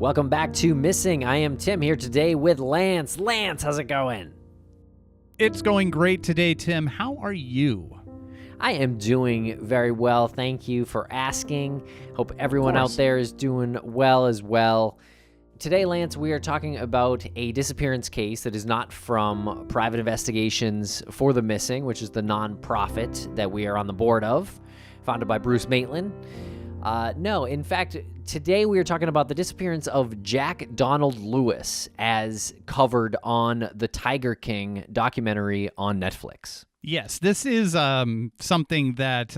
Welcome back to Missing. I am Tim here today with Lance. Lance, how's it going? It's going great today, Tim. How are you? I am doing very well. Thank you for asking. Hope everyone out there is doing well as well. Today, Lance, we are talking about a disappearance case that is not from Private Investigations for the Missing, which is the nonprofit that we are on the board of, founded by Bruce Maitland. No, in fact, today we are talking about the disappearance of Jack Donald Lewis as covered on the Tiger King documentary on Netflix. Yes, this is something that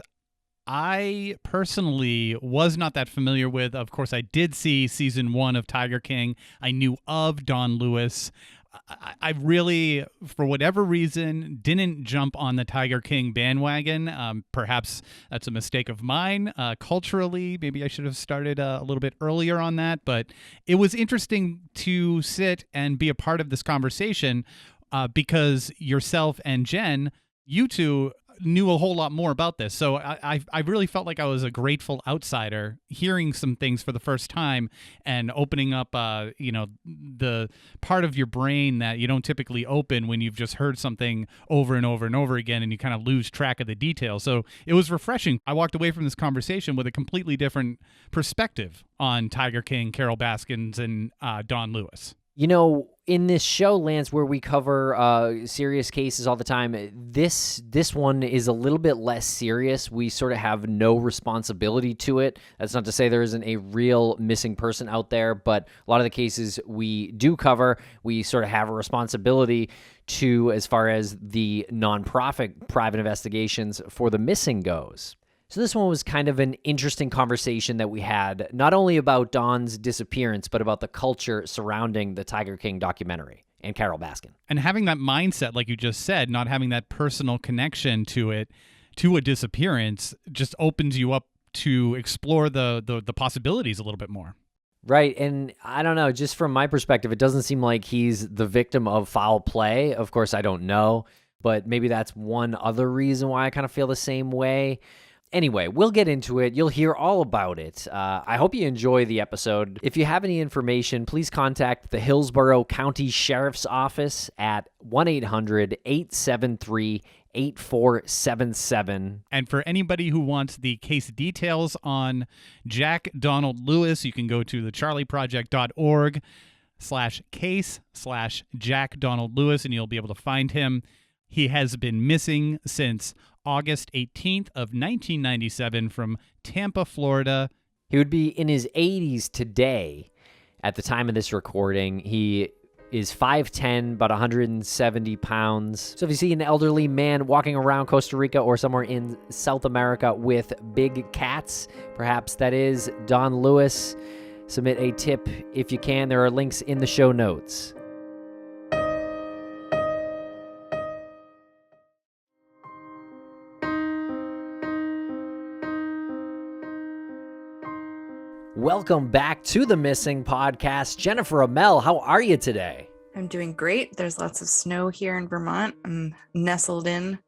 I personally was not that familiar with. Of course, I did see season 1 of Tiger King. I knew of Don Lewis. I really, for whatever reason, didn't jump on the Tiger King bandwagon. Perhaps that's a mistake of mine. Culturally, maybe I should have started a little bit earlier on that. But it was interesting to sit and be a part of this conversation because yourself and Jen, you two knew a whole lot more about this. So I really felt like I was a grateful outsider hearing some things for the first time and opening up, the part of your brain that you don't typically open when you've just heard something over and over and over again and you kind of lose track of the details. So it was refreshing. I walked away from this conversation with a completely different perspective on Tiger King, Carole Baskin, and Don Lewis. You know, in this show, Lance, where we cover serious cases all the time, this one is a little bit less serious. We sort of have no responsibility to it. That's not to say there isn't a real missing person out there, but a lot of the cases we do cover, we sort of have a responsibility to as far as the nonprofit Private Investigations for the Missing goes. So this one was kind of an interesting conversation that we had, not only about Don's disappearance, but about the culture surrounding the Tiger King documentary and Carole Baskin. And having that mindset, like you just said, not having that personal connection to it, to a disappearance, just opens you up to explore the possibilities a little bit more. Right, and I don't know, just from my perspective, it doesn't seem like he's the victim of foul play. Of course, I don't know, but maybe that's one other reason why I kind of feel the same way. Anyway, we'll get into it. You'll hear all about it. I hope you enjoy the episode. If you have any information, please contact the Hillsborough County Sheriff's Office at 1-800-873-8477. And for anybody who wants the case details on Jack Donald Lewis, you can go to thecharlieproject.org/case/Jack Donald Lewis, and you'll be able to find him. He has been missing since August 18th of 1997 from Tampa, Florida. He would be in his 80s today at the time of this recording. He is 5'10", about 170 pounds. So if you see an elderly man walking around Costa Rica or somewhere in South America with big cats, perhaps that is Don Lewis. Submit a tip if you can. There are links in the show notes. Welcome back to the Missing Podcast. Jennifer Amell, how are you today? I'm doing great. There's lots of snow here in Vermont. I'm nestled in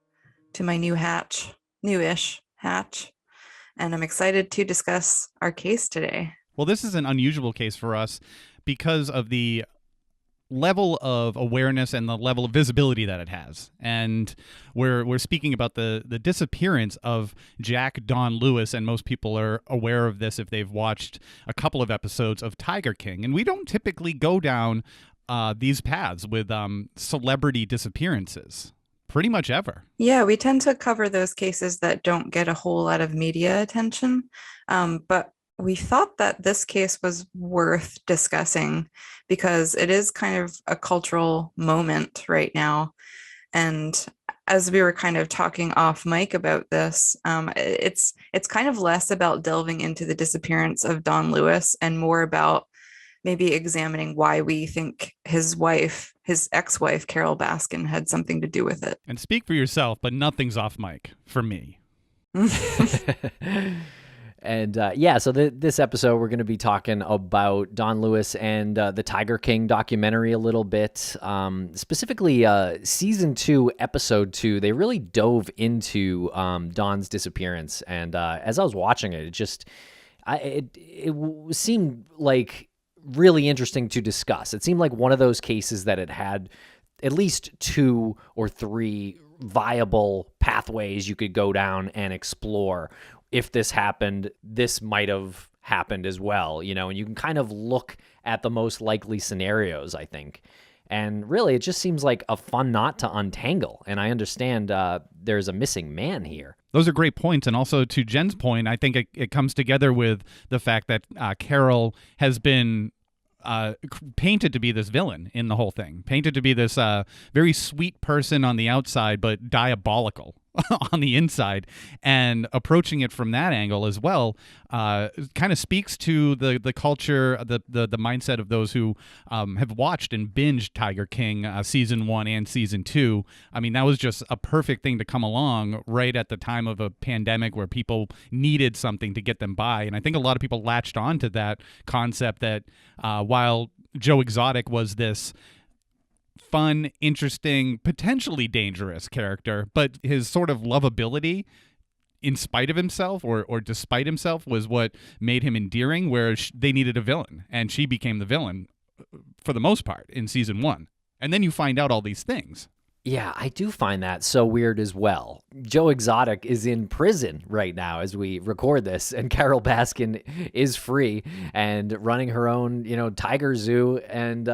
to my newish hatch, and I'm excited to discuss our case today. Well, this is an unusual case for us because of the level of awareness and the level of visibility that it has. And we're speaking about the disappearance of Jack Don Lewis, and most people are aware of this if they've watched a couple of episodes of Tiger King. And we don't typically go down these paths with celebrity disappearances pretty much ever. Yeah, we tend to cover those cases that don't get a whole lot of media attention, but we thought that this case was worth discussing because it is kind of a cultural moment right now. And as we were kind of talking off mic about this, it's kind of less about delving into the disappearance of Don Lewis and more about maybe examining why we think his ex-wife, Carole Baskin, had something to do with it. And speak for yourself, but nothing's off mic for me. And so this episode, we're going to be talking about Don Lewis and the Tiger King documentary a little bit. Specifically, season 2, episode 2, they really dove into Don's disappearance. And as I was watching it, it seemed like really interesting to discuss. It seemed like one of those cases that it had at least 2 or 3 viable pathways you could go down and explore. If this happened, this might have happened as well, and you can kind of look at the most likely scenarios, I think. And really, it just seems like a fun knot to untangle. And I understand there's a missing man here. Those are great points. And also to Jen's point, I think it comes together with the fact that Carole has been painted to be this villain in the whole thing, painted to be this very sweet person on the outside, but diabolical on the inside, and approaching it from that angle as well kind of speaks to the culture, the mindset of those who have watched and binged Tiger King season 1 and season 2. I mean, that was just a perfect thing to come along right at the time of a pandemic where people needed something to get them by. And I think a lot of people latched on to that concept that while Joe Exotic was this fun, interesting, potentially dangerous character, but his sort of lovability in spite of himself or despite himself was what made him endearing, whereas they needed a villain, and she became the villain for the most part in season 1. And then you find out all these things. Yeah, I do find that so weird as well. Joe Exotic is in prison right now as we record this, and Carole Baskin is free and running her own, tiger zoo. And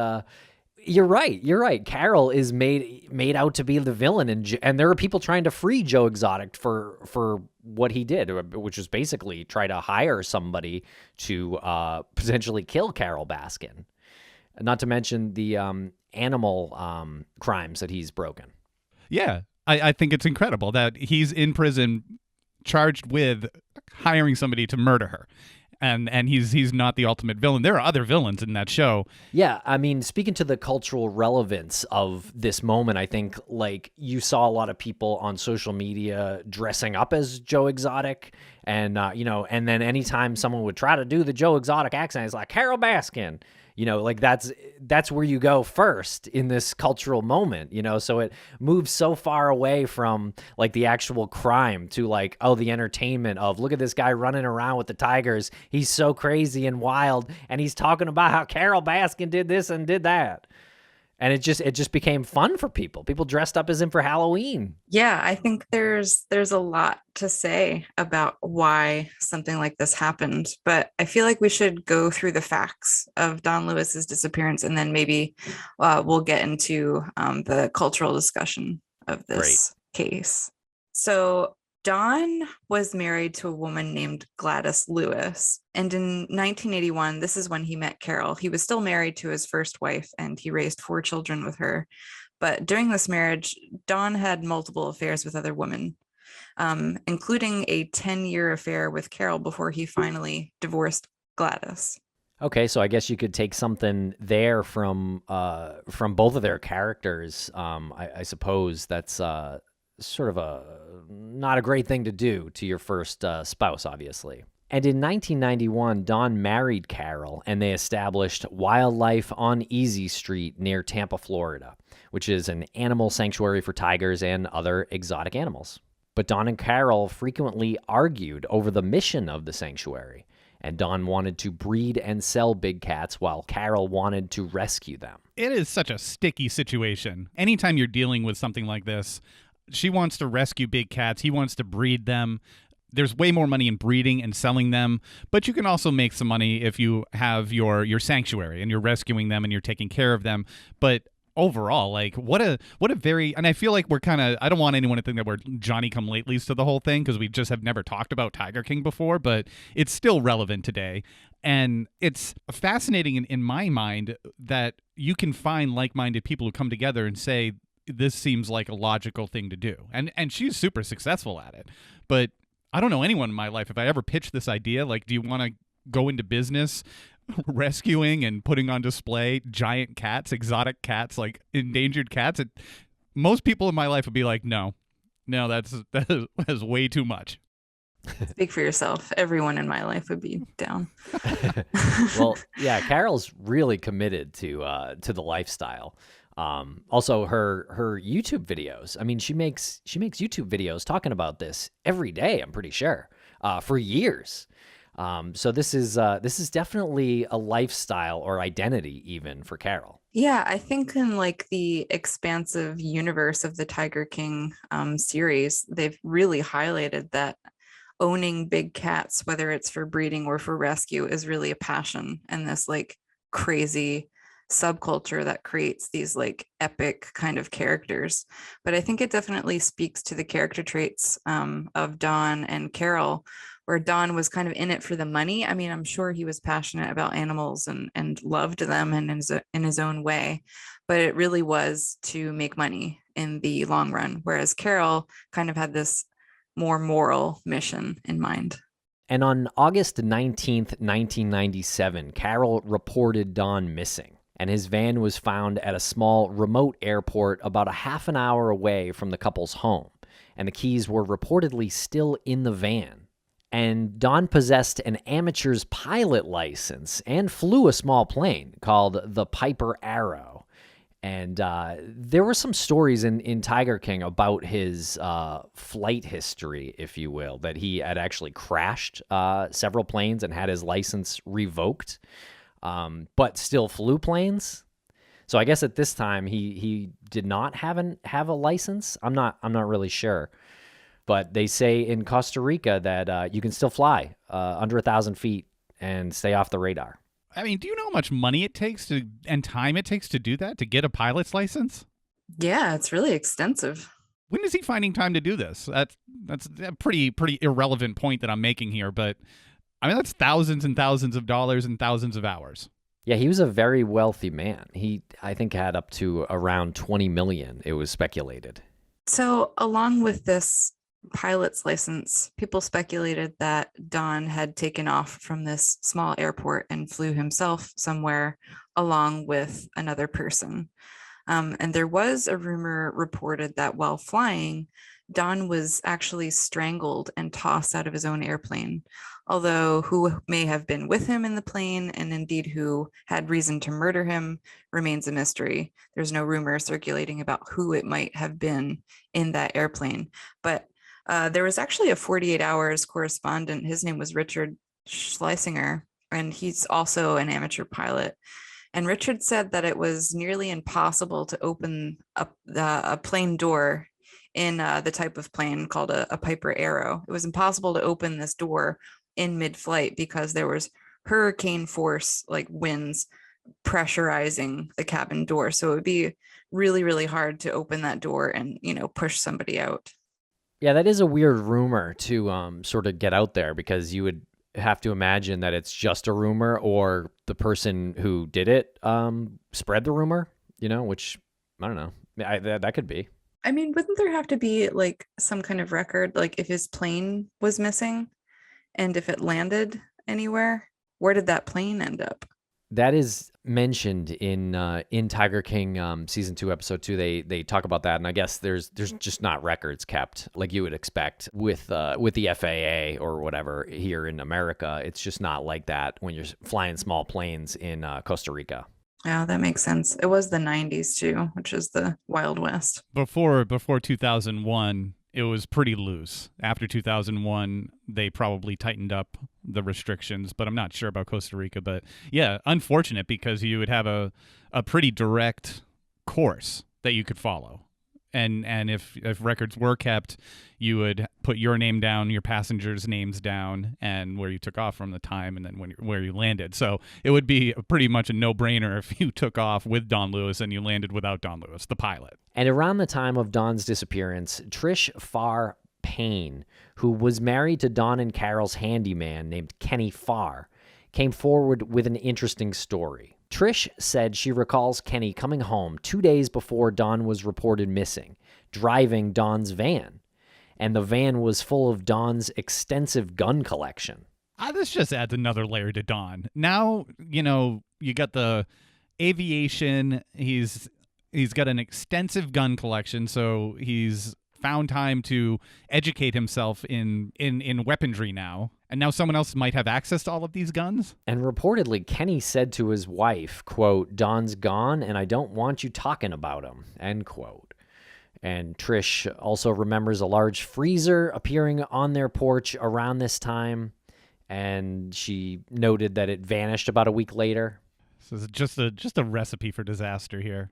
you're right. Carole is made out to be the villain, and there are people trying to free Joe Exotic for what he did, which was basically try to hire somebody to potentially kill Carole Baskin. Not to mention the animal crimes that he's broken. Yeah, I think it's incredible that he's in prison charged with hiring somebody to murder her. And he's not the ultimate villain. There are other villains in that show. Yeah, I mean, speaking to the cultural relevance of this moment, I think like you saw a lot of people on social media dressing up as Joe Exotic, and and then anytime someone would try to do the Joe Exotic accent, it's like Carole Baskin. Like that's where you go first in this cultural moment, so it moves so far away from like the actual crime to like, oh, the entertainment of look at this guy running around with the tigers. He's so crazy and wild. And he's talking about how Carole Baskin did this and did that. And it just became fun for people. People dressed up as him for Halloween. Yeah, I think there's a lot to say about why something like this happened, but I feel like we should go through the facts of Don Lewis's disappearance, and then maybe we'll get into the cultural discussion of this case. So Don was married to a woman named Gladys Lewis. And in 1981, this is when he met Carole. He was still married to his first wife, and he raised 4 children with her. But during this marriage, Don had multiple affairs with other women, including a 10-year affair with Carole before he finally divorced Gladys. Okay, so I guess you could take something there from both of their characters. I suppose that's sort of not a great thing to do to your first spouse, obviously. And in 1991, Don married Carole, and they established Wildlife on Easy Street near Tampa, Florida, which is an animal sanctuary for tigers and other exotic animals. But Don and Carole frequently argued over the mission of the sanctuary, and Don wanted to breed and sell big cats while Carole wanted to rescue them. It is such a sticky situation. Anytime you're dealing with something like this, she wants to rescue big cats. He wants to breed them. There's way more money in breeding and selling them, but you can also make some money if you have your sanctuary and you're rescuing them and you're taking care of them. But overall, like what a very, and I feel like we're kind of, I don't want anyone to think that we're Johnny-come-latelys to the whole thing because we just have never talked about Tiger King before, but it's still relevant today. And it's fascinating in my mind that you can find like-minded people who come together and say, this seems like a logical thing to do. And she's super successful at it. But I don't know anyone in my life, if I ever pitched this idea, like, do you want to go into business rescuing and putting on display giant cats, exotic cats, like endangered cats? Most people in my life would be like, no, that is way too much. Speak for yourself. Everyone in my life would be down. Well, yeah, Carole's really committed to the lifestyle. Also her YouTube videos. I mean, she makes YouTube videos talking about this every day, I'm pretty sure, for years. So this is definitely a lifestyle or identity even for Carole. Yeah, I think in like the expansive universe of the Tiger King series, they've really highlighted that owning big cats, whether it's for breeding or for rescue, is really a passion, and this like crazy subculture that creates these like epic kind of characters. But I think it definitely speaks to the character traits of Don and Carole, where Don was kind of in it for the money. I mean, I'm sure he was passionate about animals and loved them and in his own way, but it really was to make money in the long run. Whereas Carole kind of had this more moral mission in mind. And on August 19th, 1997, Carole reported Don missing, and his van was found at a small remote airport about a half an hour away from the couple's home, and the keys were reportedly still in the van. And Don possessed an amateur's pilot license and flew a small plane called the Piper Arrow. And there were some stories in Tiger King about his flight history, if you will, that he had actually crashed several planes and had his license revoked, but still flew planes. So I guess at this time he did not have a license. I'm not really sure. But they say in Costa Rica that you can still fly under 1,000 feet and stay off the radar. I mean, do you know how much money it takes and time it takes to do that, to get a pilot's license? Yeah, it's really extensive. When is he finding time to do this? That's a pretty irrelevant point that I'm making here, but I mean, that's thousands and thousands of dollars and thousands of hours. Yeah, he was a very wealthy man. He, I think, had up to around 20 million, it was speculated. So along with this pilot's license, people speculated that Don had taken off from this small airport and flew himself somewhere along with another person. And there was a rumor reported that while flying, Don was actually strangled and tossed out of his own airplane. Although who may have been with him in the plane and indeed who had reason to murder him remains a mystery. There's no rumor circulating about who it might have been in that airplane. But there was actually a 48 Hours correspondent. His name was Richard Schlesinger, and he's also an amateur pilot. And Richard said that it was nearly impossible to open a plane door in the type of plane called a Piper Arrow. It was impossible to open this door in mid-flight because there was hurricane force, like winds, pressurizing the cabin door. So it would be really, really hard to open that door and, push somebody out. Yeah, that is a weird rumor to sort of get out there, because you would have to imagine that it's just a rumor, or the person who did it spread the rumor, which I don't know. That could be. I mean, wouldn't there have to be like some kind of record, like if his plane was missing and if it landed anywhere, where did that plane end up? That is mentioned in Tiger King season 2, episode 2. They talk about that, and I guess there's just not records kept like you would expect with the FAA or whatever here in America. It's just not like that when you're flying small planes in Costa Rica. Yeah, that makes sense. It was the 90s too, which is the Wild West. Before 2001, it was pretty loose. After 2001, they probably tightened up the restrictions, but I'm not sure about Costa Rica. But yeah, unfortunate, because you would have a pretty direct course that you could follow. And if records were kept, you would put your name down, your passengers' names down, and where you took off from the time, and then where you landed. So it would be pretty much a no-brainer if you took off with Don Lewis and you landed without Don Lewis, the pilot. And around the time of Don's disappearance, Trish Farr Payne, who was married to Don and Carole's handyman named Kenny Farr, came forward with an interesting story. Trish said she recalls Kenny coming home 2 days before Don was reported missing, driving Don's van. And the van was full of Don's extensive gun collection. This just adds another layer to Don. Now, you got the aviation. He's got an extensive gun collection, so he's found time to educate himself in weaponry now. And now someone else might have access to all of these guns? And reportedly, Kenny said to his wife, quote, "Don's gone, and I don't want you talking about him," end quote. And Trish also remembers a large freezer appearing on their porch around this time. and she noted that it vanished about a week later. So it's just a recipe for disaster here.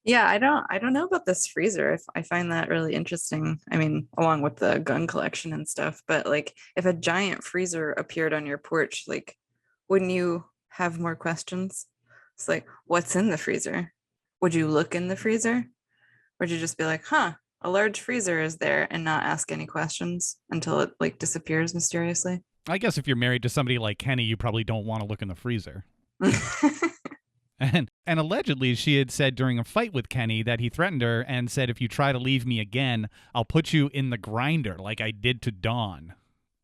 Yeah, I don't know about this freezer. I find that really interesting. I mean, along with the gun collection and stuff, but like if a giant freezer appeared on your porch, like wouldn't you have more questions? It's like, what's in the freezer? Would you look in the freezer? Or would you just be like, huh, a large freezer is there and not ask any questions until it like disappears mysteriously? I guess if you're married to somebody like Kenny, you probably don't want to look in the freezer. And allegedly, she had said during a fight with Kenny that he threatened her and said, if you try to leave me again, I'll put you in the grinder like I did to Dawn.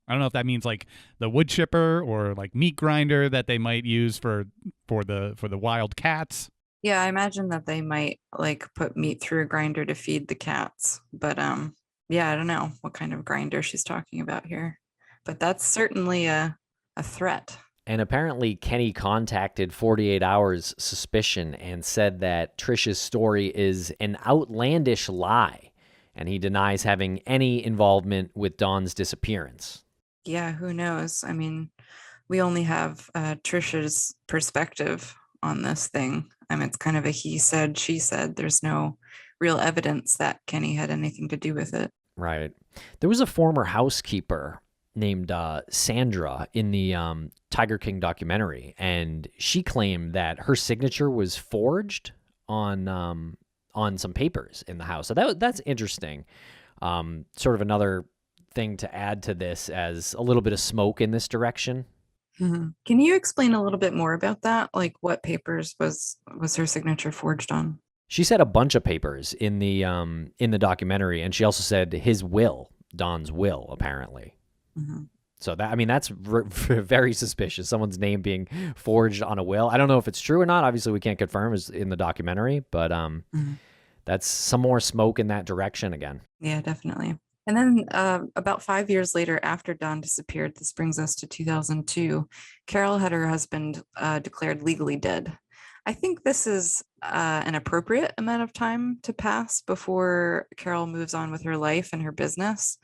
I don't know if that means like the wood chipper or like meat grinder that they might use for the wild cats. Yeah, I imagine that they might like put meat through a grinder to feed the cats. But yeah, I don't know what kind of grinder she's talking about here. But that's certainly a threat. And apparently Kenny contacted 48 Hours Suspicion and said that Trish's story is an outlandish lie, and he denies having any involvement with Dawn's disappearance. Yeah, who knows? I mean, we only have Trisha's perspective on this thing. I mean, it's kind of a he said, she said. There's no real evidence that Kenny had anything to do with it. Right. There was a former housekeeper named Sandra in the Tiger King documentary, and she claimed that her signature was forged on some papers in the house. So that's interesting. Sort of another thing to add to this as a little bit of smoke in this direction. Mm-hmm. Can you explain a little bit more about that? Like what papers was her signature forged on? She said a bunch of papers in the documentary, and she also said his will, Don's will, apparently. Mm-hmm. So that's very suspicious. Someone's name being forged on a will. I don't know if it's true or not. Obviously, we can't confirm as in the documentary, but that's some more smoke in that direction again. Yeah, definitely. And then about 5 years later, after Dawn disappeared, this brings us to 2002, Carole had her husband declared legally dead. I think this is an appropriate amount of time to pass before Carole moves on with her life and her business.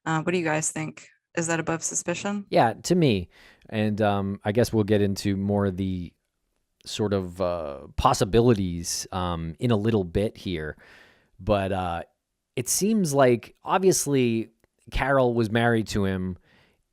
What do you guys think? Is that above suspicion? Yeah, to me. And I guess we'll get into more of the sort of possibilities in a little bit here. But it seems like, obviously, Carole was married to him.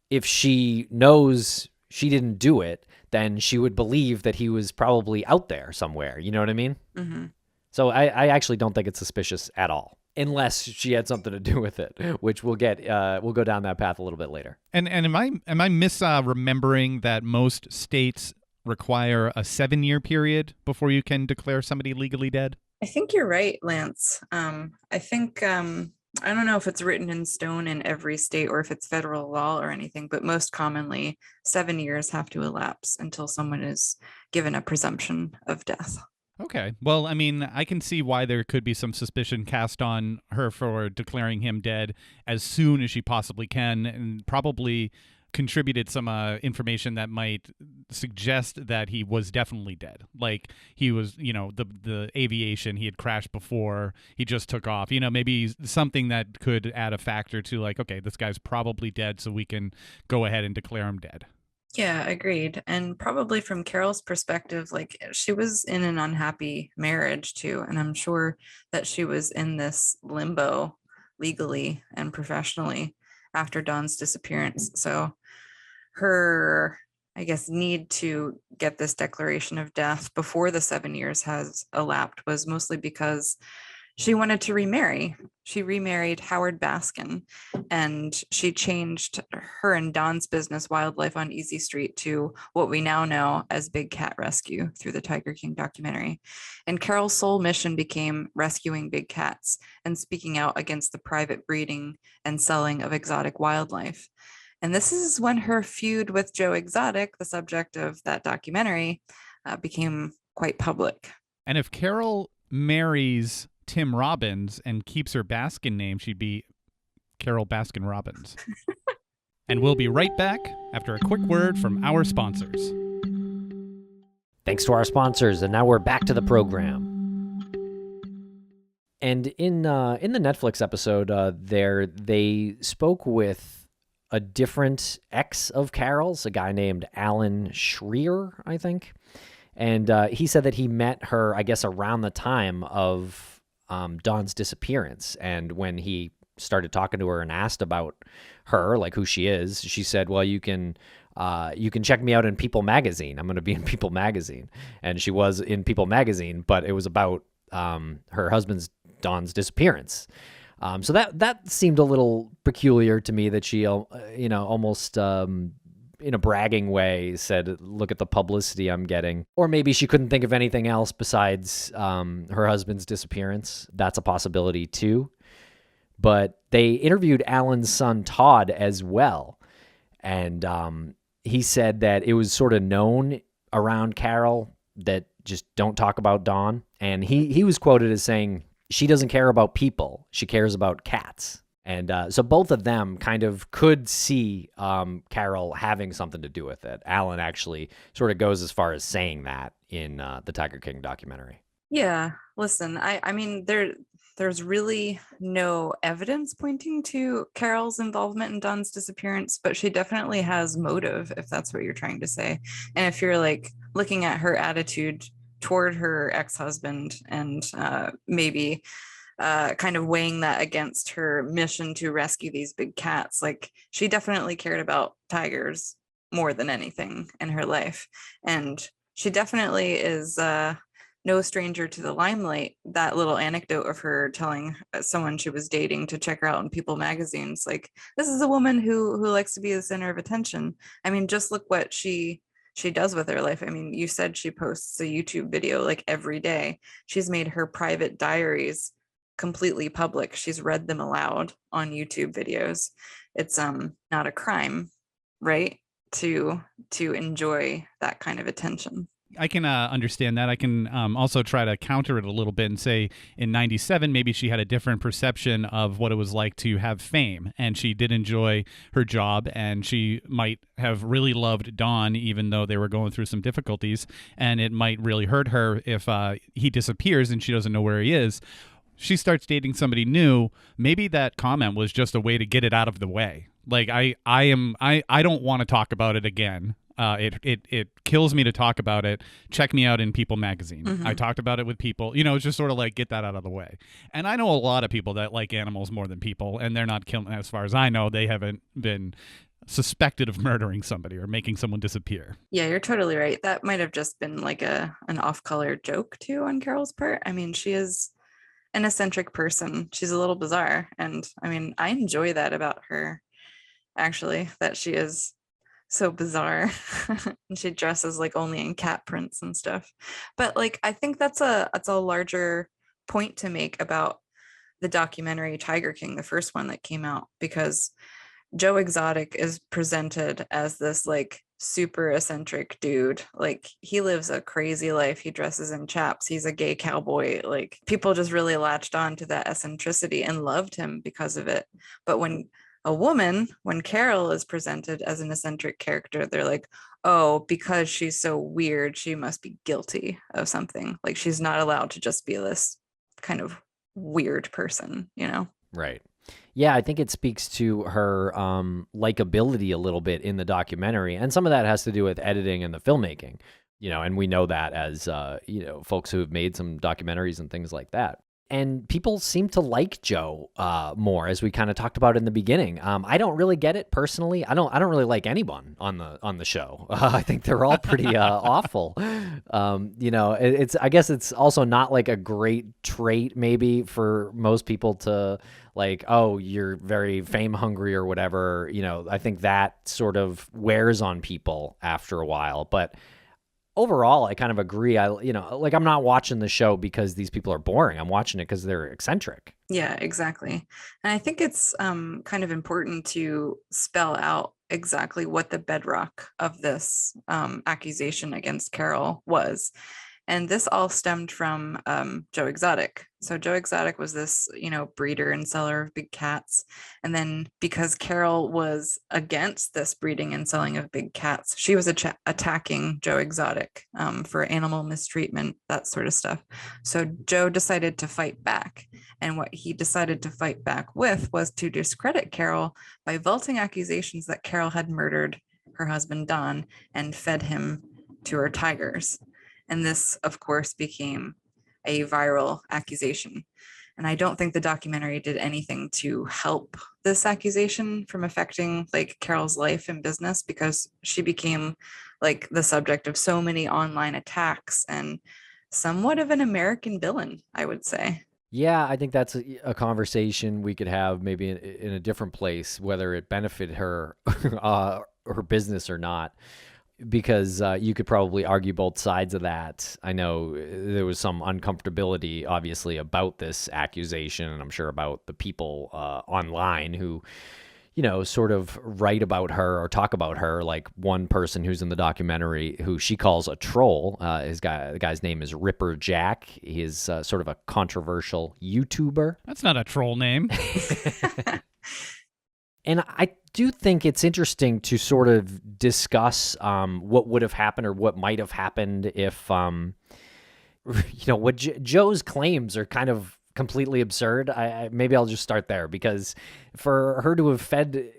If she knows she didn't do it, then she would believe that he was probably out there somewhere. You know what I mean? Mm-hmm. So I actually don't think it's suspicious at all, unless she had something to do with it, which we'll go down that path a little bit later. And am I remembering that most states require a 7-year period before you can declare somebody legally dead? I think you're right, Lance. I think I don't know if it's written in stone in every state or if it's federal law or anything, but most commonly 7 years have to elapse until someone is given a presumption of death. Okay. Well, I mean, I can see why there could be some suspicion cast on her for declaring him dead as soon as she possibly can, and probably contributed some information that might suggest that he was definitely dead. Like he was, the aviation, he had crashed before, he just took off, maybe something that could add a factor to like, okay, this guy's probably dead, so we can go ahead and declare him dead. Yeah, agreed. And probably from Carole's perspective, like she was in an unhappy marriage too. And I'm sure that she was in this limbo legally and professionally after Dawn's disappearance. So her, I guess, need to get this declaration of death before the 7 years has elapsed was mostly because she wanted to remarry. She remarried Howard Baskin, and she changed her and Don's business, Wildlife on Easy Street, to what we now know as Big Cat Rescue through the Tiger King documentary. And Carole's sole mission became rescuing big cats and speaking out against the private breeding and selling of exotic wildlife. And this is when her feud with Joe Exotic, the subject of that documentary, became quite public. And if Carole marries Tim Robbins and keeps her Baskin name, she'd be Carole Baskin Robbins. And we'll be right back after a quick word from our sponsors. Thanks to our sponsors, and now we're back to the program. And in the Netflix episode, they spoke with a different ex of Carol's, a guy named Alan Schreier, I think. And he said that he met her, I guess, around the time of Dawn's disappearance. And when he started talking to her and asked about her, like who she is, she said, well, you can check me out in People magazine. I'm going to be in People magazine. And she was in People magazine, but it was about her husband's, Dawn's disappearance. So that seemed a little peculiar to me, that she, almost in a bragging way said, look at the publicity I'm getting. Or maybe she couldn't think of anything else besides her husband's disappearance. That's a possibility too. But they interviewed Alan's son, Todd, as well. And he said that it was sort of known around Carole that just don't talk about Dawn. And he was quoted as saying, she doesn't care about people. She cares about cats. And so both of them kind of could see Carole having something to do with it. Alan actually sort of goes as far as saying that in the Tiger King documentary. Yeah, listen, I mean, there's really no evidence pointing to Carol's involvement in Dawn's disappearance, but she definitely has motive, if that's what you're trying to say. And if you're like looking at her attitude toward her ex-husband and maybe kind of weighing that against her mission to rescue these big cats, like she definitely cared about tigers more than anything in her life. And she definitely is no stranger to the limelight. That little anecdote of her telling someone she was dating to check her out in People magazines, like, this is a woman who likes to be the center of attention. I mean, just look what she does with her life. I mean, you said she posts a YouTube video like every day. She's made her private diaries completely public. She's read them aloud on YouTube videos. It's not a crime, right, to enjoy that kind of attention. I can understand that. I can also try to counter it a little bit and say in 97, maybe she had a different perception of what it was like to have fame, and she did enjoy her job, and she might have really loved Dawn, even though they were going through some difficulties, and it might really hurt her if he disappears and she doesn't know where he is. She starts dating somebody new. Maybe that comment was just a way to get it out of the way. Like, I don't want to talk about it again. It kills me to talk about it. Check me out in People magazine. Mm-hmm. I talked about it with people. It's just sort of like, get that out of the way. And I know a lot of people that like animals more than people, and they're not killing. As far as I know, they haven't been suspected of murdering somebody or making someone disappear. Yeah, you're totally right. That might have just been like an off-color joke too on Carol's part. I mean, she is an eccentric person. She's a little bizarre, and I mean, I enjoy that about her, actually, that she is so bizarre. And she dresses like only in cat prints and stuff. But like, I think that's a larger point to make about the documentary Tiger King, the first one that came out, because Joe Exotic is presented as this like super eccentric dude. Like, he lives a crazy life. He dresses in chaps. He's a gay cowboy. Like, people just really latched on to that eccentricity and loved him because of it. But when Carole is presented as an eccentric character, they're like, oh, because she's so weird, she must be guilty of something. Like, she's not allowed to just be this kind of weird person, Right. Yeah, I think it speaks to her likability a little bit in the documentary. And some of that has to do with editing and the filmmaking, and we know that as, folks who have made some documentaries and things like that. And people seem to like Joe more, as we kind of talked about in the beginning. I don't really get it personally. I don't really like anyone on the show. I think they're all pretty awful. I guess it's also not like a great trait maybe for most people to like, oh, you're very fame hungry or whatever. I think that sort of wears on people after a while. But overall, I kind of agree. I'm not watching the show because these people are boring. I'm watching it because they're eccentric. Yeah, exactly. And I think it's kind of important to spell out exactly what the bedrock of this accusation against Carole was. And this all stemmed from Joe Exotic. So Joe Exotic was this, breeder and seller of big cats. And then because Carole was against this breeding and selling of big cats, she was attacking Joe Exotic for animal mistreatment, that sort of stuff. So Joe decided to fight back. And what he decided to fight back with was to discredit Carole by vaulting accusations that Carole had murdered her husband, Don, and fed him to her tigers. And this, of course, became a viral accusation. And I don't think the documentary did anything to help this accusation from affecting like Carole's life and business, because she became like the subject of so many online attacks and somewhat of an American villain, I would say. Yeah, I think that's a conversation we could have maybe in a different place, whether it benefited her, her business or not, because you could probably argue both sides of that. I know there was some uncomfortability, obviously, about this accusation, and I'm sure about the people online who, sort of write about her or talk about her, like one person who's in the documentary who she calls a troll. The guy's name is Ripper Jack. He is sort of a controversial YouTuber. That's not a troll name. And I do think it's interesting to sort of discuss what would have happened or what might have happened if, what Joe's claims are kind of completely absurd. Maybe I'll just start there, because for her to have fed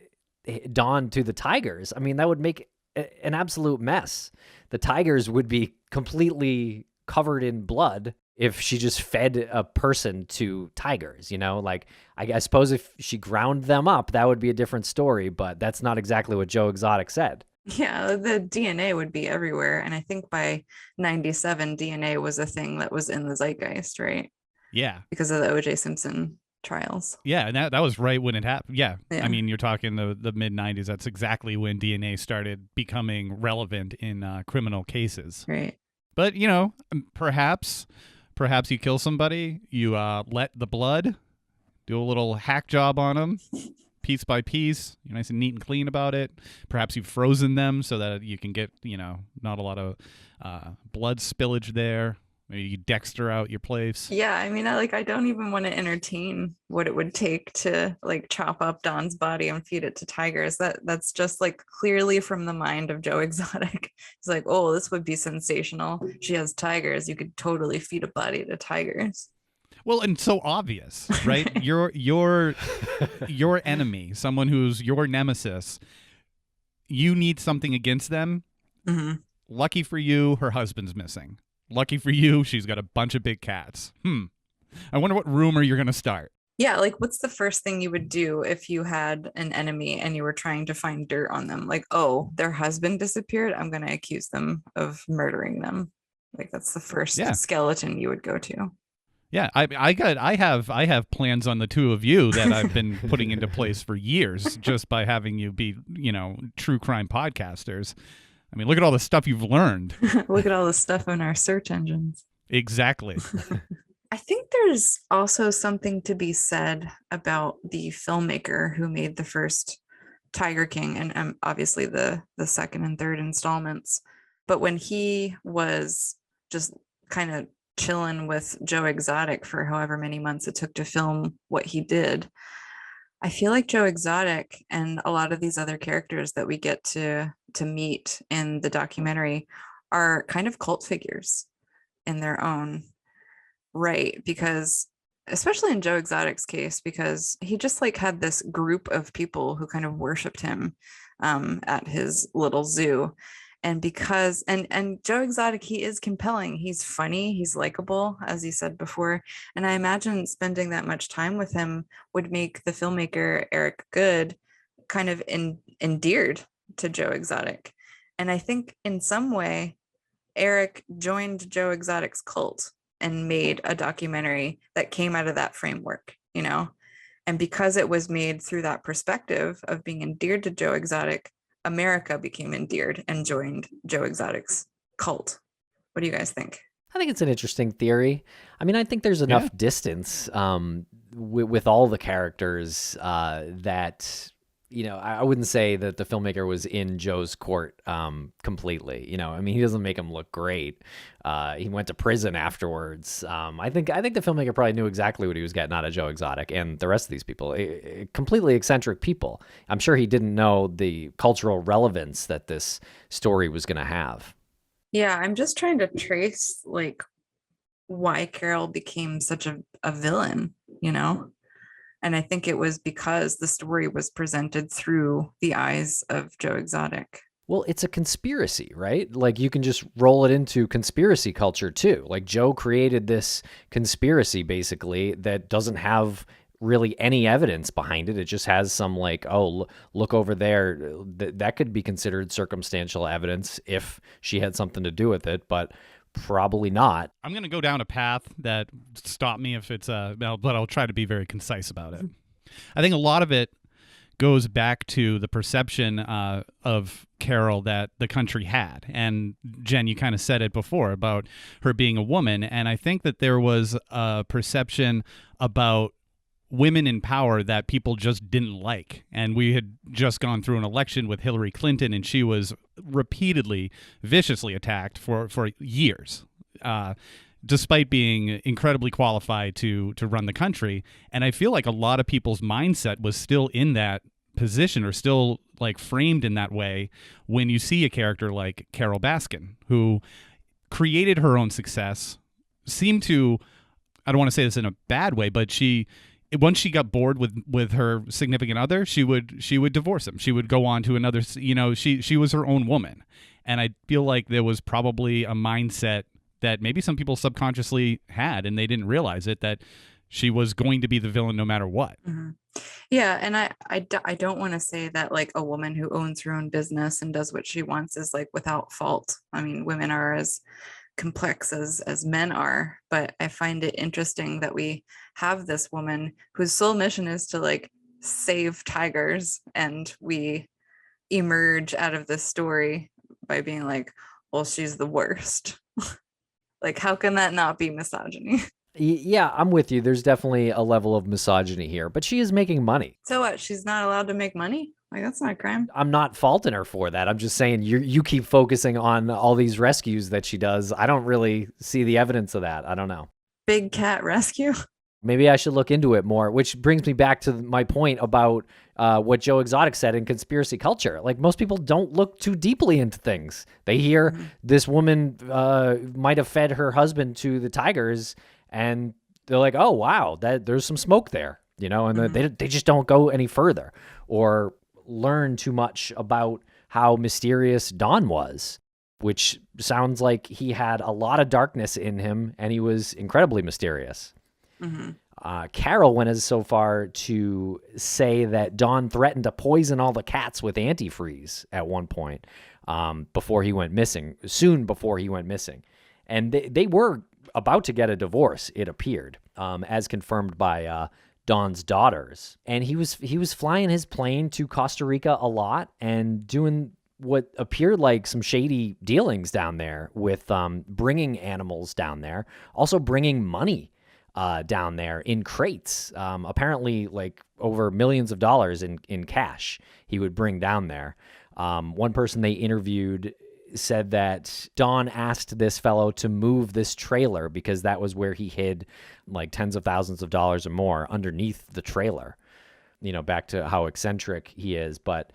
Don to the tigers, I mean, that would make an absolute mess. The tigers would be completely covered in blood if she just fed a person to tigers, like I suppose if she ground them up, that would be a different story, but that's not exactly what Joe Exotic said. Yeah, the DNA would be everywhere. And I think by 97, DNA was a thing that was in the zeitgeist, right? Yeah. Because of the O.J. Simpson trials. Yeah, and that was right when it happened. Yeah. Yeah. I mean, you're talking the mid-90s. That's exactly when DNA started becoming relevant in criminal cases. Right. But, perhaps you kill somebody, you let the blood, do a little hack job on them, piece by piece. You're nice and neat and clean about it. Perhaps you've frozen them so that you can get, not a lot of blood spillage there. Maybe you Dexter out your place. Yeah, I mean, I don't even want to entertain what it would take to like chop up Don's body and feed it to tigers. That's just like clearly from the mind of Joe Exotic. It's like, oh, this would be sensational. She has tigers. You could totally feed a body to tigers. Well, and so obvious, right? Your enemy, someone who's your nemesis, you need something against them. Mm-hmm. Lucky for you, her husband's missing. Lucky for you, she's got a bunch of big cats. I wonder what rumor you're going to start. Yeah, like what's the first thing you would do if you had an enemy and you were trying to find dirt on them? Like, oh, their husband disappeared. I'm going to accuse them of murdering them. Like that's the first skeleton you would go to. Yeah, I have plans on the two of you that I've been putting into place for years just by having you be, true crime podcasters. I mean, look at all the stuff you've learned. Look at all the stuff in our search engines. Exactly. I think there's also something to be said about the filmmaker who made the first Tiger King and obviously the second and third installments. But when he was just kind of chilling with Joe Exotic for however many months it took to film what he did, I feel like Joe Exotic and a lot of these other characters that we get to meet in the documentary are kind of cult figures in their own right, because especially in Joe Exotic's case, because he just like had this group of people who kind of worshiped him at his little zoo. And because and Joe Exotic, he is compelling, he's funny, he's likable, as you said before, and I imagine spending that much time with him would make the filmmaker Eric Goode kind of endeared to Joe Exotic. And I think in some way Eric joined Joe Exotic's cult and made a documentary that came out of that framework, and because it was made through that perspective of being endeared to Joe Exotic, America became endeared and joined Joe Exotic's cult. What do you guys think? I think it's an interesting theory. I mean, I think there's enough distance with all the characters that I wouldn't say that the filmmaker was in Joe's court completely. I mean, he doesn't make him look great. He went to prison afterwards. I think the filmmaker probably knew exactly what he was getting out of Joe Exotic and the rest of these people. Completely eccentric people. I'm sure he didn't know the cultural relevance that this story was going to have. Yeah, I'm just trying to trace like why Carole became such a villain, And I think it was because the story was presented through the eyes of Joe Exotic. Well, it's a conspiracy, right? Like you can just roll it into conspiracy culture too. Like Joe created this conspiracy basically that doesn't have really any evidence behind it. It just has some like, oh, look over there. That could be considered circumstantial evidence if she had something to do with it, but probably not. I'm going to go down a path that stop me if it's but I'll try to be very concise about it. I think a lot of it goes back to the perception of Carole that the country had. And Jen, you kind of said it before about her being a woman. And I think that there was a perception about women in power that people just didn't like. And we had just gone through an election with Hillary Clinton, and she was repeatedly, viciously attacked for years, despite being incredibly qualified to run the country. And I feel like a lot of people's mindset was still in that position or still like framed in that way when you see a character like Carole Baskin, who created her own success, seemed to, I don't want to say this in a bad way, but once she got bored with her significant other, she would divorce him. She would go on to another, she was her own woman. And I feel like there was probably a mindset that maybe some people subconsciously had, and they didn't realize it, that she was going to be the villain no matter what. Mm-hmm. Yeah. And I don't want to say that like a woman who owns her own business and does what she wants is like without fault. I mean, women are as complex as men are, but I find it interesting that we have this woman whose sole mission is to like save tigers, and we emerge out of this story by being like, well, she's the worst. Like, how can that not be misogyny? Yeah, I'm with you. There's definitely a level of misogyny here, but she is making money. So what? She's not allowed to make money? Like, that's not a crime. I'm not faulting her for that. I'm just saying you keep focusing on all these rescues that she does. I don't really see the evidence of that. I don't know. Big cat rescue? Maybe I should look into it more, which brings me back to my point about what Joe Exotic said in conspiracy culture. Like, most people don't look too deeply into things. They hear this woman might have fed her husband to the tigers, and they're like, oh, wow, there's some smoke there, and they just don't go any further or learn too much about how mysterious Don was, which sounds like he had a lot of darkness in him, and he was incredibly mysterious. Carole went as so far to say that Don threatened to poison all the cats with antifreeze at one point before he went missing, soon before he went missing. And they were about to get a divorce, it appeared, as confirmed by Don's daughters. And he was flying his plane to Costa Rica a lot and doing what appeared like some shady dealings down there with bringing animals down there, also bringing money down there in crates, apparently like over millions of dollars in cash he would bring down there. One person they interviewed said that Don asked this fellow to move this trailer because that was where he hid like tens of thousands of dollars or more underneath the trailer, back to how eccentric he is. But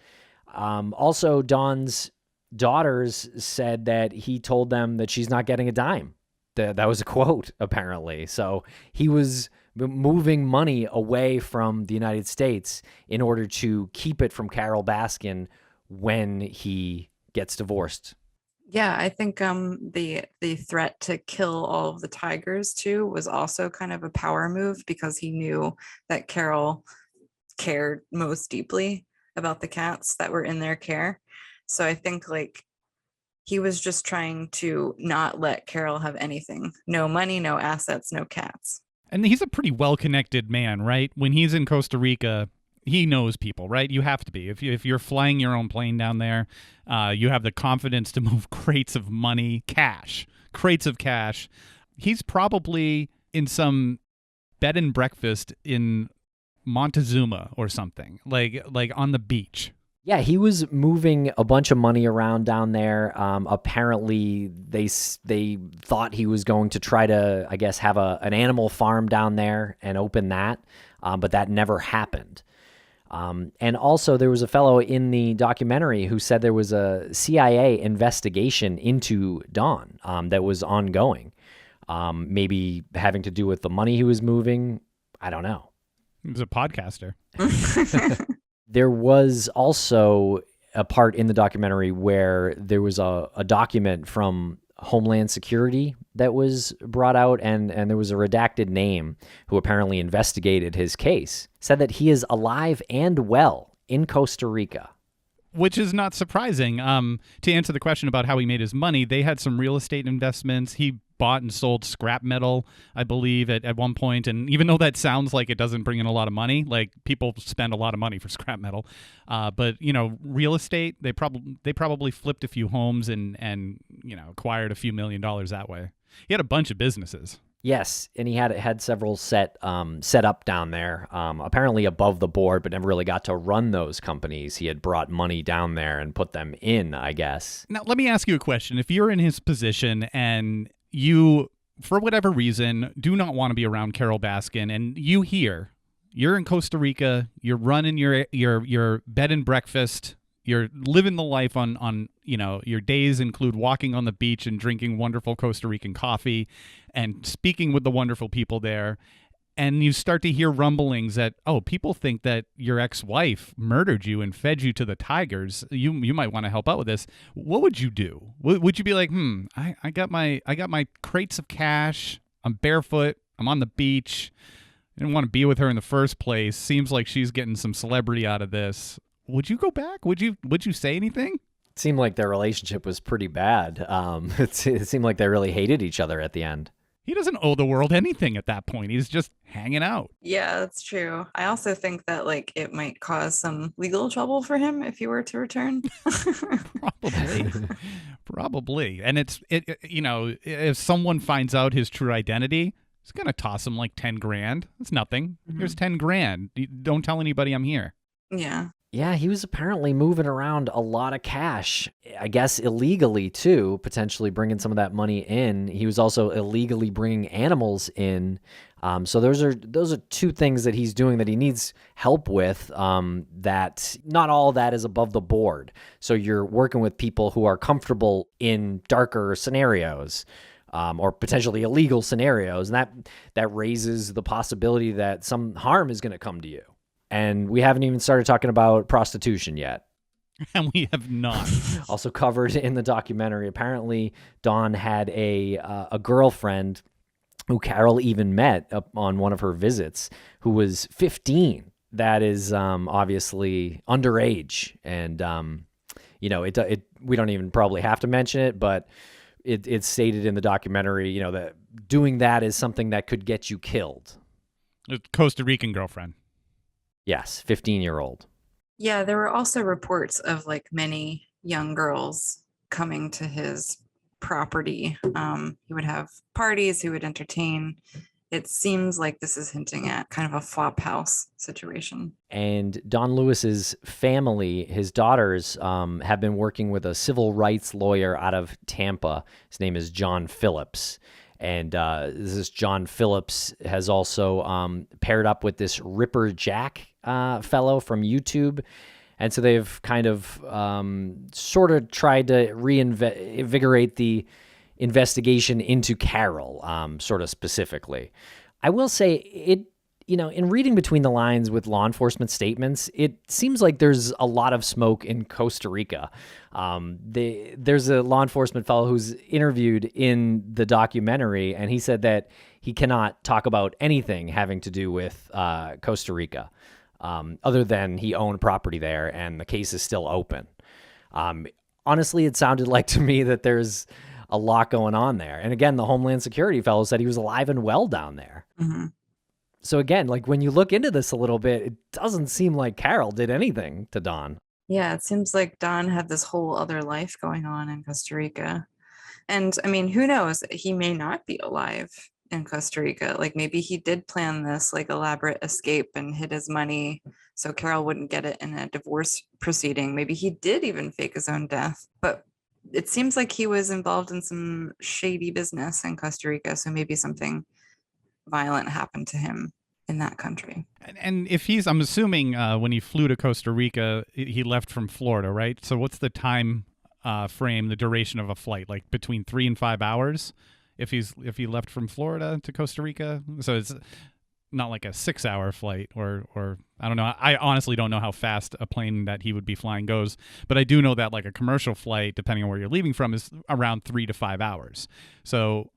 also Don's daughters said that he told them that she's not getting a dime. That was a quote, apparently. So he was moving money away from the United States in order to keep it from Carole Baskin when he gets divorced. Yeah, I think the threat to kill all of the tigers too was also kind of a power move, because he knew that Carole cared most deeply about the cats that were in their care. So I think like he was just trying to not let Carole have anything. No money, no assets, no cats. And he's a pretty well-connected man, right? When he's in Costa Rica, he knows people, right? You have to be. If you're flying your own plane down there, you have the confidence to move crates of money, crates of cash. He's probably in some bed and breakfast in Montezuma or something, like on the beach. Yeah, he was moving a bunch of money around down there. Apparently, they thought he was going to try to, I guess, have an animal farm down there and open that, but that never happened. And also, there was a fellow in the documentary who said there was a CIA investigation into Don that was ongoing, maybe having to do with the money he was moving. I don't know. He was a podcaster. There was also a part in the documentary where there was a document from Homeland Security that was brought out, and there was a redacted name who apparently investigated his case, said that he is alive and well in Costa Rica. Which is not surprising. To answer the question about how he made his money, they had some real estate investments. He bought and sold scrap metal, I believe, at one point. And even though that sounds like it doesn't bring in a lot of money, like people spend a lot of money for scrap metal. But real estate, they probably flipped a few homes and acquired a few $1 million that way. He had a bunch of businesses. Yes, and he had several set up down there, apparently above the board, but never really got to run those companies. He had brought money down there and put them in, I guess. Now, let me ask you a question. If you're in his position and you, for whatever reason, do not want to be around Carole Baskin, and you're in Costa Rica, you're running your bed and breakfast, you're living the life on your days include walking on the beach and drinking wonderful Costa Rican coffee and speaking with the wonderful people there. And you start to hear rumblings that, people think that your ex-wife murdered you and fed you to the tigers. You might want to help out with this. What would you do? Would you be like, I got my crates of cash. I'm barefoot. I'm on the beach. I didn't want to be with her in the first place. Seems like she's getting some celebrity out of this. Would you go back? Would you say anything? It seemed like their relationship was pretty bad. It seemed like they really hated each other at the end. He doesn't owe the world anything at that point. He's just hanging out. Yeah, that's true. I also think that it might cause some legal trouble for him if he were to return. Probably. And if someone finds out his true identity, he's going to toss him like 10 grand. It's nothing. Mm-hmm. Here's 10 grand. Don't tell anybody I'm here. Yeah. Yeah, he was apparently moving around a lot of cash, I guess illegally too, potentially bringing some of that money in. He was also illegally bringing animals in. So those are two things that he's doing that he needs help with, that not all that is above the board. So you're working with people who are comfortable in darker scenarios, or potentially illegal scenarios, and that raises the possibility that some harm is going to come to you. And we haven't even started talking about prostitution yet. And we have not. Also covered in the documentary, apparently Dawn had a girlfriend who Carole even met on one of her visits, who was 15. That is obviously underage. And, we don't even probably have to mention it, but it's stated in the documentary, that doing that is something that could get you killed. A Costa Rican girlfriend. Yes, 15-year-old. Yeah, there were also reports of many young girls coming to his property. He would have parties, he would entertain. It seems like this is hinting at kind of a flop house situation. And Don Lewis's family, his daughters, have been working with a civil rights lawyer out of Tampa. His name is John Phillips. And this John Phillips has also paired up with this Ripper Jack fellow from YouTube. And so they've kind of sort of tried to reinvigorate the investigation into Carole, sort of specifically. I will say in reading between the lines with law enforcement statements, it seems like there's a lot of smoke in Costa Rica. There's a law enforcement fellow who's interviewed in the documentary, and he said that he cannot talk about anything having to do with Costa Rica, other than he owned property there, and the case is still open. Honestly, it sounded like to me that there's a lot going on there. And again, the Homeland Security fellow said he was alive and well down there. Mm-hmm. So again, when you look into this a little bit, it doesn't seem like Carole did anything to Don. Yeah, it seems like Don had this whole other life going on in Costa Rica. And I mean, who knows? He may not be alive in Costa Rica. Like maybe he did plan this like elaborate escape and hid his money so Carole wouldn't get it in a divorce proceeding. Maybe he did even fake his own death. But it seems like he was involved in some shady business in Costa Rica. So maybe something violent happened to him in that country. And if he's, I'm assuming when he flew to Costa Rica, he left from Florida, right? So what's the time frame, the duration of a flight, like between 3 and 5 hours? If he left from Florida to Costa Rica, so it's not like a 6-hour flight, or I don't know. I honestly don't know how fast a plane that he would be flying goes, but I do know that like a commercial flight, depending on where you're leaving from, is around 3 to 5 hours. So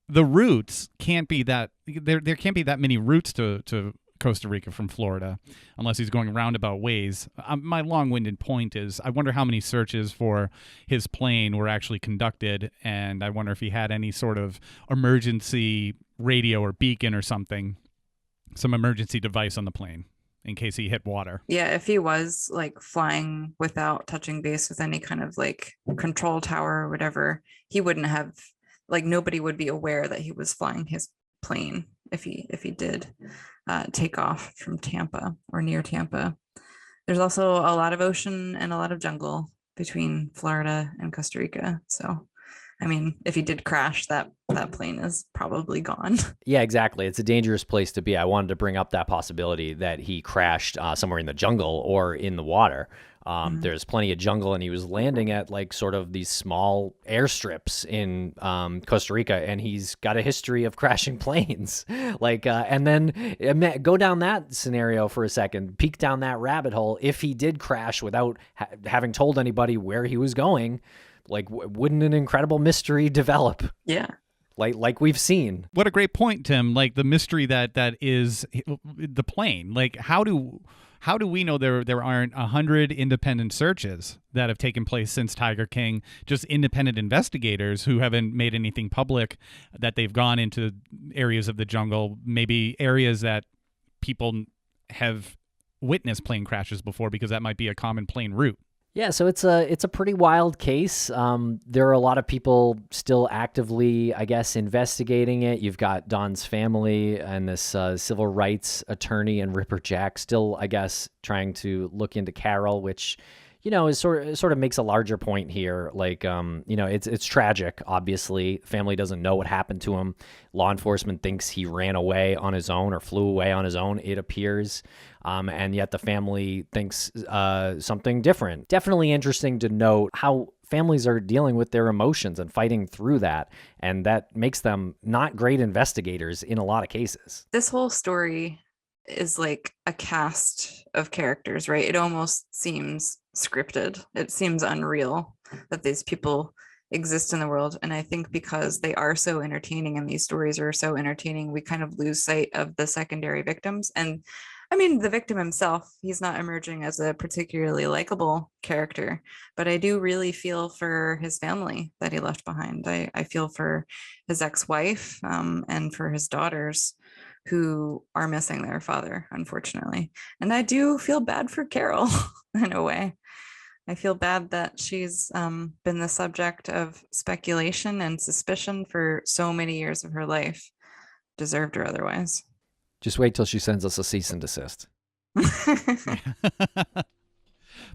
the routes can't be that there can't be that many routes to Costa Rica from Florida, unless he's going roundabout ways. My long-winded point is, I wonder how many searches for his plane were actually conducted, and I wonder if he had any sort of emergency radio or beacon or something, some emergency device on the plane in case he hit water. Yeah, if he was like flying without touching base with any kind of like control tower or whatever, he wouldn't have, like nobody would be aware that he was flying his plane if he did take off from Tampa or near Tampa. There's also a lot of ocean and a lot of jungle between Florida and Costa Rica. So, I mean, if he did crash, that plane is probably gone. Yeah, exactly. It's a dangerous place to be. I wanted to bring up that possibility that he crashed somewhere in the jungle or in the water. There's plenty of jungle, and he was landing at like sort of these small airstrips in Costa Rica, and he's got a history of crashing planes. And then go down that scenario for a second, peek down that rabbit hole. If he did crash without having told anybody where he was going, like wouldn't an incredible mystery develop? Yeah. Like we've seen. What a great point, Tim. Like the mystery that is the plane. Like how do we know there aren't 100 independent searches that have taken place since Tiger King, just independent investigators who haven't made anything public, that they've gone into areas of the jungle, maybe areas that people have witnessed plane crashes before, because that might be a common plane route. Yeah, so it's a pretty wild case. There are a lot of people still actively, I guess, investigating it. You've got Don's family and this civil rights attorney and Ripper Jack still, I guess, trying to look into Carole, which, you know, is sort of makes a larger point here. Like, you know, it's tragic. Obviously, family doesn't know what happened to him. Law enforcement thinks he ran away on his own or flew away on his own, it appears. And yet the family thinks something different. Definitely interesting to note how families are dealing with their emotions and fighting through that. And that makes them not great investigators in a lot of cases. This whole story is like a cast of characters, right? It almost seems scripted. It seems unreal that these people exist in the world. And I think because they are so entertaining and these stories are so entertaining, we kind of lose sight of the secondary victims. And I mean, the victim himself, he's not emerging as a particularly likable character, but I do really feel for his family that he left behind. I feel for his ex-wife and for his daughters who are missing their father, unfortunately. And I do feel bad for Carole in a way. I feel bad that she's been the subject of speculation and suspicion for so many years of her life, deserved or otherwise. Just wait till she sends us a cease and desist.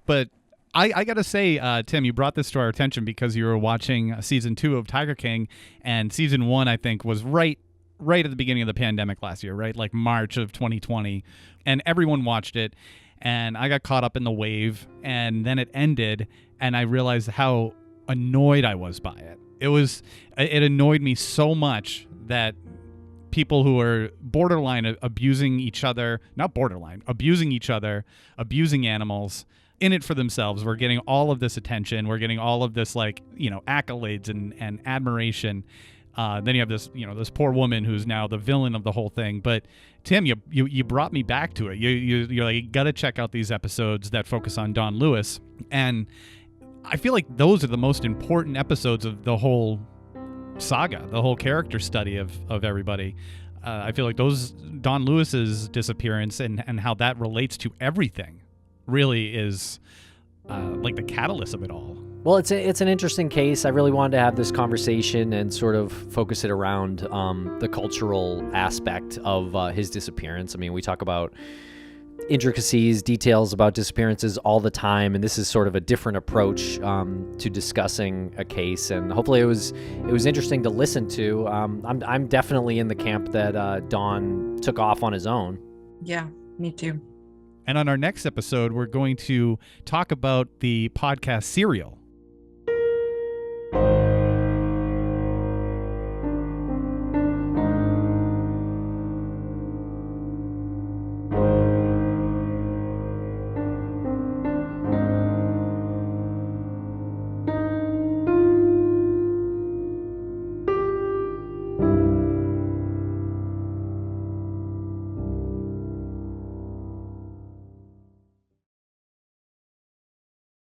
But I got to say, Tim, you brought this to our attention because you were watching season 2 of Tiger King, and season 1, I think, was right at the beginning of the pandemic last year, right? Like March of 2020. And everyone watched it, and I got caught up in the wave, and then it ended, and I realized how annoyed I was by it. It annoyed me so much that people who are borderline abusing each other, abusing animals, in it for themselves. We're getting all of this attention. We're getting all of this, like, you know, accolades and admiration. Then you have this, you know, this poor woman who's now the villain of the whole thing. But Tim, you brought me back to it. You're like, you got to check out these episodes that focus on Don Lewis. And I feel like those are the most important episodes of the whole saga, the whole character study of everybody. I feel like those Don Lewis's disappearance and how that relates to everything really is like the catalyst of it all. Well, it's an interesting case. I really wanted to have this conversation and sort of focus it around the cultural aspect of his disappearance. I mean, we talk about intricacies, details about disappearances all the time, and this is sort of a different approach to discussing a case. And hopefully, it was interesting to listen to. I'm definitely in the camp that Don took off on his own. Yeah, me too. And on our next episode, we're going to talk about the podcast Serial.